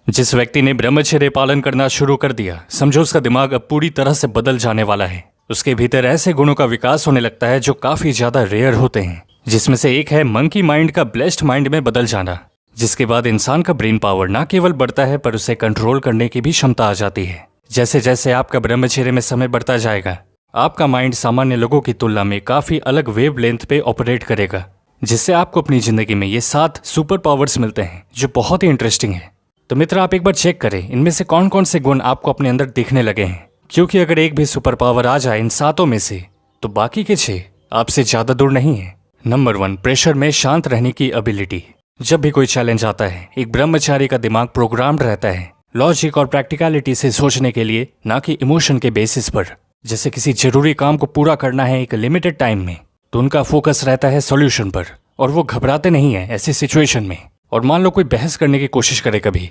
जिस व्यक्ति ने ब्रह्मचर्य पालन करना शुरू कर दिया, समझो उसका दिमाग अब पूरी तरह से बदल जाने वाला है। उसके भीतर ऐसे गुणों का विकास होने लगता है जो काफी ज्यादा रेयर होते हैं, जिसमें से एक है मंकी माइंड का ब्लेस्ड माइंड में बदल जाना, जिसके बाद इंसान का ब्रेन पावर न केवल बढ़ता है पर उसे कंट्रोल करने की भी क्षमता आ जाती है। जैसे जैसे आपका ब्रह्मचर्य में समय बढ़ता जाएगा, आपका माइंड सामान्य लोगों की तुलना में काफी अलग वेव लेंथ पे ऑपरेट करेगा, जिससे आपको अपनी जिंदगी में ये 7 सुपर पावर्स मिलते हैं जो बहुत ही इंटरेस्टिंग है। तो मित्र, आप एक बार चेक करें इनमें से कौन कौन से गुण आपको अपने अंदर दिखने लगे हैं, क्योंकि अगर एक भी सुपर पावर आ जाए इन 7 में से तो बाकी के 6 आपसे ज्यादा दूर नहीं है। नंबर 1, प्रेशर में शांत रहने की एबिलिटी। जब भी कोई चैलेंज आता है, एक ब्रह्मचारी का दिमाग प्रोग्राम्ड रहता है लॉजिक और प्रैक्टिकलिटी से सोचने के लिए, ना कि इमोशन के बेसिस पर। जैसे किसी जरूरी काम को पूरा करना है एक लिमिटेड टाइम में, तो उनका फोकस रहता है सॉल्यूशन पर, और वो घबराते नहीं है ऐसी सिचुएशन में। और मान लो कोई बहस करने की कोशिश करे कभी,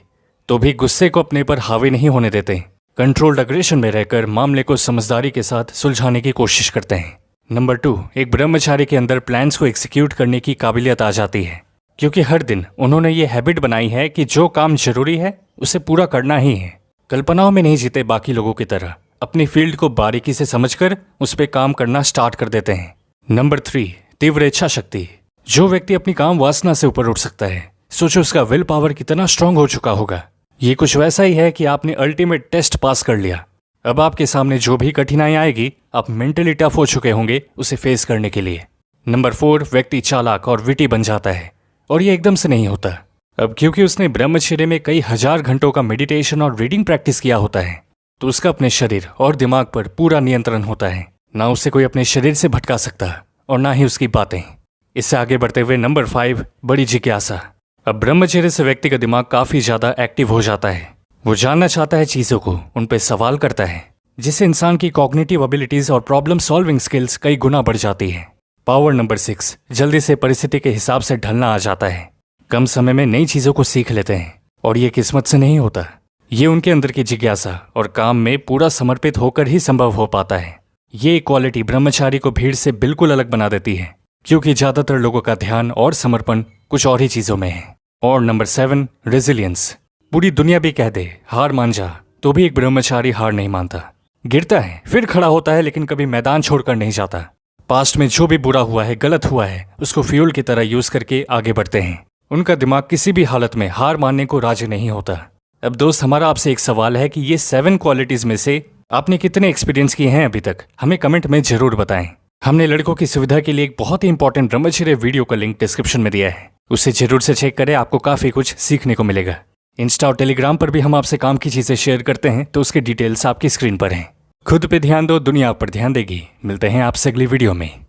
तो भी गुस्से को अपने पर हावी नहीं होने देते। कंट्रोल्ड अग्रेशन में रहकर मामले को समझदारी के साथ सुलझाने की कोशिश करते हैं। नंबर 2, एक ब्रह्मचारी के अंदर प्लान्स को एग्जीक्यूट करने की काबिलियत आ जाती है, क्योंकि हर दिन उन्होंने ये हैबिट बनाई है कि जो काम जरूरी है उसे पूरा करना ही है। कल्पनाओं में नहीं जीते बाकी लोगों की तरह, अपनी फील्ड को बारीकी से समझकर उस पर काम करना स्टार्ट कर देते हैं। नंबर 3, तीव्र इच्छा शक्ति। जो व्यक्ति अपनी काम वासना से ऊपर उठ सकता है, सोचो उसका विल पावर कितना स्ट्रांग हो चुका होगा। ये कुछ वैसा ही है कि आपने अल्टीमेट टेस्ट पास कर लिया। अब आपके सामने जो भी कठिनाई आएगी, आप मेंटली टफ हो चुके होंगे उसे फेस करने के लिए। नंबर 4, व्यक्ति चालाक और विटी बन जाता है, और ये एकदम से नहीं होता। अब क्योंकि उसने ब्रह्मचर्य में कई हजार घंटों का मेडिटेशन और रीडिंग प्रैक्टिस किया होता है, तो उसका अपने शरीर और दिमाग पर पूरा नियंत्रण होता है। ना उसे कोई अपने शरीर से भटका सकता और ना ही उसकी बातें। इससे आगे बढ़ते हुए नंबर 5, बड़ी जिज्ञासा। अब ब्रह्मचर्य से व्यक्ति का दिमाग काफी ज्यादा एक्टिव हो जाता है। वो जानना चाहता है चीजों को, उन पर सवाल करता है, जिससे इंसान की कॉग्निटिव एबिलिटीज और प्रॉब्लम सॉल्विंग स्किल्स कई गुना बढ़ जाती है। पावर नंबर 6, जल्दी से परिस्थिति के हिसाब से ढलना आ जाता है। कम समय में नई चीजों को सीख लेते हैं, और ये किस्मत से नहीं होता। ये उनके अंदर की जिज्ञासा और काम में पूरा समर्पित होकर ही संभव हो पाता है। ये क्वालिटी ब्रह्मचारी को भीड़ से बिल्कुल अलग बना देती है, क्योंकि ज्यादातर लोगों का ध्यान और समर्पण कुछ और ही चीजों में है। और नंबर 7, रेजिलियंस। पूरी दुनिया भी कह दे हार मान जा, तो भी एक ब्रह्मचारी हार नहीं मानता। गिरता है फिर खड़ा होता है, लेकिन कभी मैदान छोड़कर नहीं जाता। पास्ट में जो भी बुरा हुआ है, गलत हुआ है, उसको फ्यूल की तरह यूज करके आगे बढ़ते हैं। उनका दिमाग किसी भी हालत में हार मानने को राजी नहीं होता। अब दोस्त, हमारा आपसे एक सवाल है कि ये 7 क्वालिटीज में से आपने कितने एक्सपीरियंस किए हैं अभी तक? हमें कमेंट में जरूर बताएं। हमने लड़कों की सुविधा के लिए एक बहुत ही इंपॉर्टेंट ब्रह्मचर्य वीडियो का लिंक डिस्क्रिप्शन में दिया है, उसे जरूर से चेक करें, आपको काफी कुछ सीखने को मिलेगा। इंस्टा और टेलीग्राम पर भी हम आपसे काम की चीजें शेयर करते हैं, तो उसके डिटेल्स आपकी स्क्रीन पर हैं। खुद पे ध्यान दो, दुनिया पर ध्यान देगी। मिलते हैं आपसे अगली वीडियो में।